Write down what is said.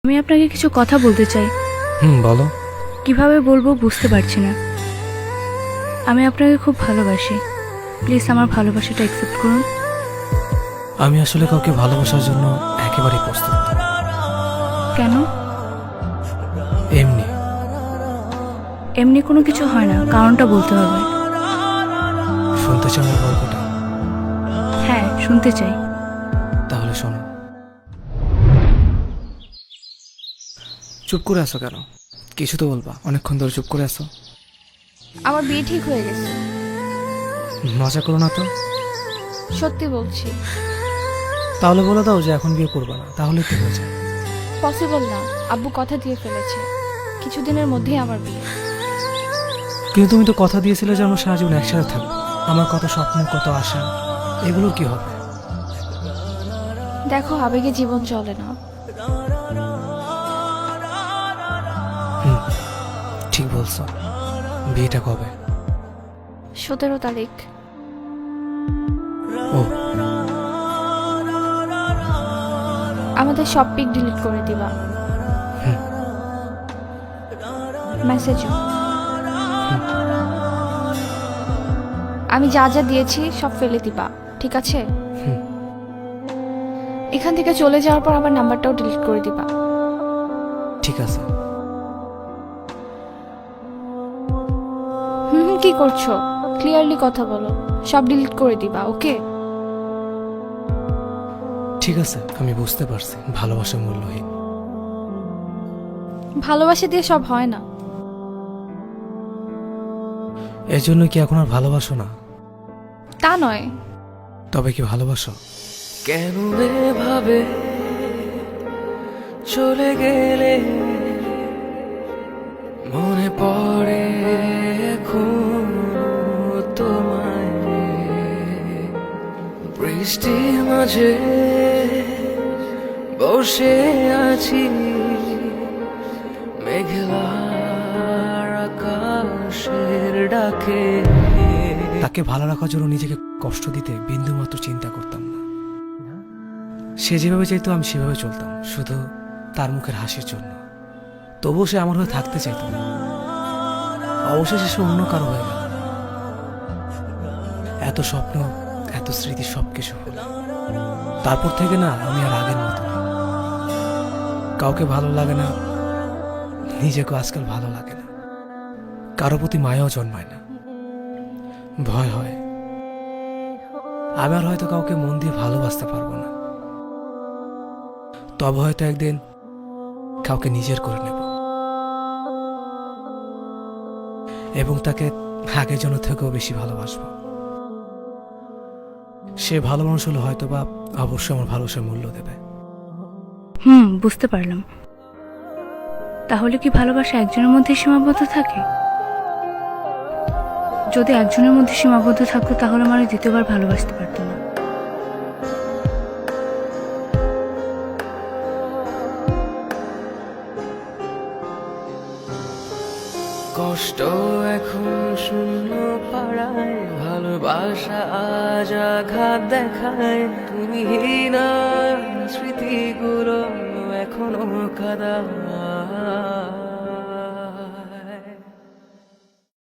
আমি আপনাকে কিছু কথা বলতে চাই। বলো। কিভাবে বলবো বুঝতে পারছি না। আমি আপনাকে খুব ভালোবাসি, প্লিজ আমার ভালোবাসাটা অ্যাকসেপ্ট করুন। আমি আসলে কাউকে ভালোবাসার জন্য একেবারেই প্রস্তুত না। কেন? এমনি। এমনি কোনো কিছু হয় না, কারণটা বলতে হবে। শুনতে চাও আমার গল্পটা? হ্যাঁ, শুনতে চাই। তাহলে শোনো। চুপ করে আছো কেন? কিছু তো বলবা, অনেকক্ষণ ধরে চুপ করে আছো। আমার বিয়ে ঠিক হয়ে গেছে। মজা করো না তো। সত্যি বলছি। তাহলে বলে দাও যে এখন বিয়ে করবে না, তাহলে তো হয়ে যায়। পসিবল না, আব্বু কথা দিয়ে ফেলেছে, কিছুদিনের মধ্যেই আমার বিয়ে। কিন্তু তুমি তো কথা দিয়েছিলে যে আমরা সারা জীবন একসাথে থাকবো। আমার কত স্বপ্ন, কত আশা, এগুলোর কি হবে? দেখো, আবেগে জীবন চলে না। ঠিক বলছো। বিয়েটা কবে? 17 তারিখ। ও, আমাদের সব পিক ডিলিট করে দিবা। মেসেজ। আমি যা যা দিয়েছি সব ফেলে দিবা, ঠিক আছে? এখান থেকে চলে যাওয়ার পর আমার নাম্বারটাও ডিলিট করে দিবা। ঠিক আছে। কি করছো? ক্লিয়ারলি কথা বলো। সব ডিলিট করে দিবা, ওকে? ঠিক আছে, আমি বুঝতে পারছি ভালোবাসা মূল্যহীন। ভালোবাসা দিয়ে সব হয় না। এর জন্য কি এখন আর ভালোবাসো না? তা নয়। তবে কি ভালোবাসো? কেন এভাবে চলে গেলে মনে পড়ে এখন তোমায়। বৃষ্টির মাঝে বসে আছি মেঘলার আকাশের ডাকে। তাকে ভালো রাখার জন্য নিজেকে কষ্ট দিতে বিন্দুমাত্র চিন্তা করতাম না। সে যেভাবে চাইতো আমি সেভাবে চলতাম, শুধু তার মুখের হাসির জন্য। তবুও সে আমার হয়ে থাকতে চাইতো না। অবশেষে সে অন্য কারো হয়ে গেল। এত স্বপ্ন, এত স্মৃতি, সবকিছু হলো। তারপর থেকে না আমি আর আগের মতো না। কাউকে ভালো লাগে না, নিজেকে আজকাল ভালো লাগে না। কারো প্রতি মায়াও জন্মায় না, ভয় হয়। আমি আর হয়তো কাউকে মন দিয়ে ভালোবাসতে পারবো না। তবে হয়তো একদিন কাউকে নিজের করে নেব এবং তাকে আগের জন্য থেকেও বেশি ভালোবাসবো। সে ভালো মানুষ হলে হয়তো বা অবশ্যই আমার ভালোবাসার মূল্য দেবে। বুঝতে পারলাম। তাহলে কি ভালোবাসা একজনের মধ্যে সীমাবদ্ধ থাকে? যদি একজনের মধ্যে সীমাবদ্ধ থাকতো তাহলে আমার দ্বিতীয়বার ভালোবাসতে পারতো না। কষ্ট এখন শূন্য পাড়ায়, ভালোবাসা আজ আঘাত দেখায়। তুমি না স্মৃতিগুলো এখনো কাদা।